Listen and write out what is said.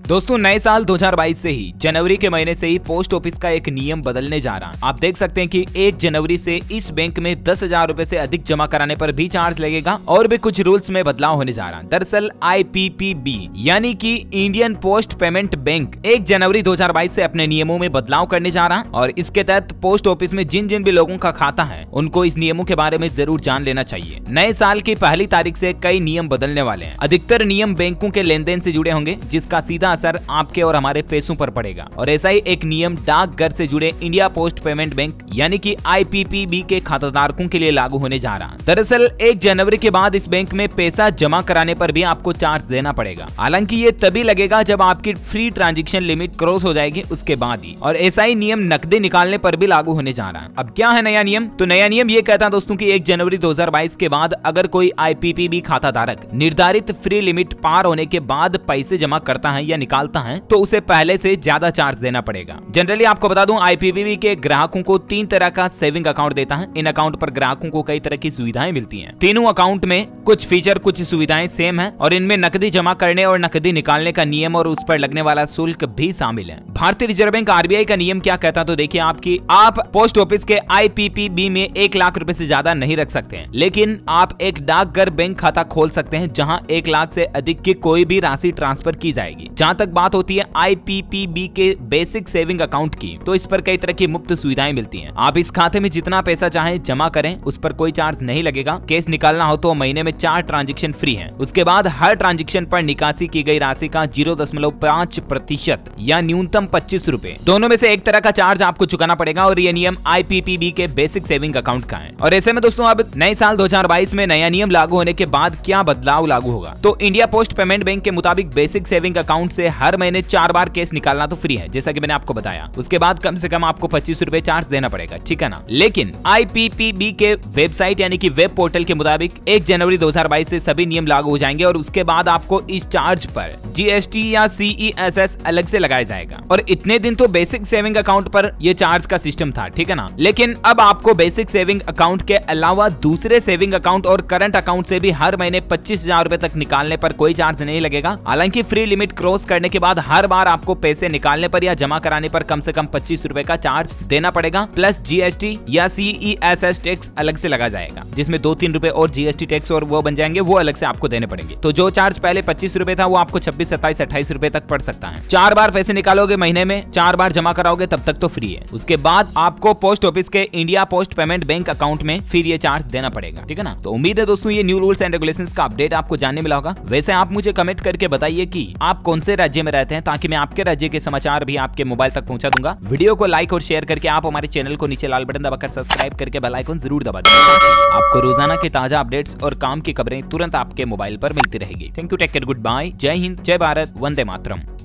दोस्तों नए साल 2022 से ही जनवरी के महीने से ही पोस्ट ऑफिस का एक नियम बदलने जा रहा है। आप देख सकते हैं कि 1 जनवरी से इस बैंक में 10,000 रुपए से अधिक जमा कराने पर भी चार्ज लगेगा और भी कुछ रूल्स में बदलाव होने जा रहा है। दरअसल IPPB यानी कि इंडियन पोस्ट पेमेंट बैंक 1 जनवरी 2022 से अपने नियमों में बदलाव करने जा रहा है और इसके तहत पोस्ट ऑफिस में जिन जिन भी लोगों का खाता है उनको इस नियमों के बारे में जरूर जान लेना चाहिए। नए साल की पहली तारीख से कई नियम बदलने वाले हैं। अधिकतर नियम बैंकों के लेन देन से जुड़े होंगे जिसका सीधा असर आपके और हमारे पैसों पर पड़ेगा और ऐसा ही एक नियम डाकघर से जुड़े इंडिया पोस्ट पेमेंट बैंक यानी कि IPPB के खाताधारकों के लिए लागू होने जा रहा है। दरअसल 1 जनवरी के बाद इस बैंक में पैसा जमा कराने पर भी आपको चार्ज देना पड़ेगा। हालांकि ये तभी लगेगा जब आपकी फ्री ट्रांजैक्शन लिमिट क्रॉस हो जाएगी उसके बाद ही, और ऐसा ही नियम नकदी निकालने पर भी लागू होने जा रहा है। अब क्या है नया नियम? तो नया नियम ये कहता है दोस्तों कि 1 जनवरी 2022 के बाद अगर कोई IPPB खाता धारक निर्धारित फ्री लिमिट पार होने के बाद पैसे जमा करता है या निकालता है तो उसे पहले से ज्यादा चार्ज देना पड़ेगा। जनरली आपको बता दूं IPPB के ग्राहकों को 3 तरह का सेविंग अकाउंट देता है। इन अकाउंट पर ग्राहकों को कई तरह की सुविधाएं मिलती हैं। तीनों अकाउंट में कुछ फीचर कुछ सुविधाएं सेम है और इनमें नकदी जमा करने और नकदी निकालने का नियम और उस पर लगने वाला शुल्क भी शामिल है। भारतीय रिजर्व बैंक RBI का नियम क्या कहता है तो देखिए आप पोस्ट ऑफिस के IPPB में 1 लाख रुपए से ज्यादा नहीं रख सकते हैं, लेकिन आप एक डाकघर बैंक खाता खोल सकते हैं जहां 1 लाख से अधिक की कोई भी राशि ट्रांसफर की जाएगी। जहां तक बात होती है IPPB के बेसिक सेविंग अकाउंट की, तो इस पर कई तरह की मुफ्त सुविधाएं मिलती हैं। आप इस खाते में जितना पैसा चाहें जमा करें, उस पर कोई चार्ज नहीं लगेगा। कैश निकालना हो तो महीने में 4 ट्रांजैक्शन फ्री हैं। उसके बाद हर ट्रांजैक्शन पर निकासी की गई राशि का 0.5% या न्यूनतम 25 रुपए दोनों में से एक तरह का चार्ज आपको चुकाना पड़ेगा और ये नियम IPPB के बेसिक सेविंग अकाउंट का है। और ऐसे में दोस्तों अब नए साल 2022 में नया नियम लागू होने के बाद क्या बदलाव लागू होगा? तो इंडिया पोस्ट पेमेंट बैंक के मुताबिक बेसिक सेविंग अकाउंट से हर महीने 4 बार कैश निकालना तो फ्री है, जैसा कि मैंने आपको बताया। उसके बाद कम से कम आपको 25 रुपए चार्ज देना पड़ेगा, ठीक है ना। लेकिन IPPB के वेबसाइट यानी कि वेब पोर्टल के मुताबिक 1 जनवरी 2022 से सभी नियम लागू हो जाएंगे और उसके बाद आपको इस चार्ज पर GST या CESS अलग से लगाया जाएगा। और इतने दिन तो बेसिक सेविंग अकाउंट पर यह चार्ज का सिस्टम था, ठीक है ना। लेकिन अब आपको बेसिक सेविंग अकाउंट के अलावा दूसरे सेविंग अकाउंट और करंट अकाउंट से भी हर महीने 25,000 रुपए तक निकालने पर कोई चार्ज नहीं लगेगा। हालांकि फ्री लिमिट क्रॉस करने के बाद हर बार आपको पैसे निकालने पर या जमा कराने पर कम से कम 25 रुपए का चार्ज देना पड़ेगा, प्लस GST या CESS टैक्स अलग से लगा जाएगा, जिसमें 2-3 रुपए और GST टैक्स और वो बन जाएंगे, वो अलग से आपको देने पड़ेंगे। तो जो चार्ज पहले 25 रुपए था वो आपको 26, 27, 28 रुपए तक पड़ सकता है। 4 बार पैसे निकालोगे महीने में, 4 बार जमा कराओगे तब तक तो फ्री है। उसके बाद आपको पोस्ट ऑफिस के India post payment bank account में फिर ये चार्ज देना पड़ेगा, ठीक है ना। तो उम्मीद है दोस्तों ये न्यू रूल्स एंड रेगुलेशंस का अपडेट आपको जानने मिला होगा। वैसे आप मुझे कमेंट करके बताइए कि आप कौन से राज्य में रहते हैं ताकि मैं आपके राज्य के समाचार भी आपके मोबाइल तक पहुंचा दूंगा। वीडियो को लाइक और शेयर करके आप हमारे चैनल को नीचे लाल बटन दबाकर सब्सक्राइब करके बेल आइकन जरूर दबा दें। आपको रोजाना के ताजा अपडेट्स और काम की खबरें तुरंत आपके मोबाइल पर मिलती रहेगी। Thank you, take care, goodbye, जय हिंद, जय भारत, वंदे मातरम।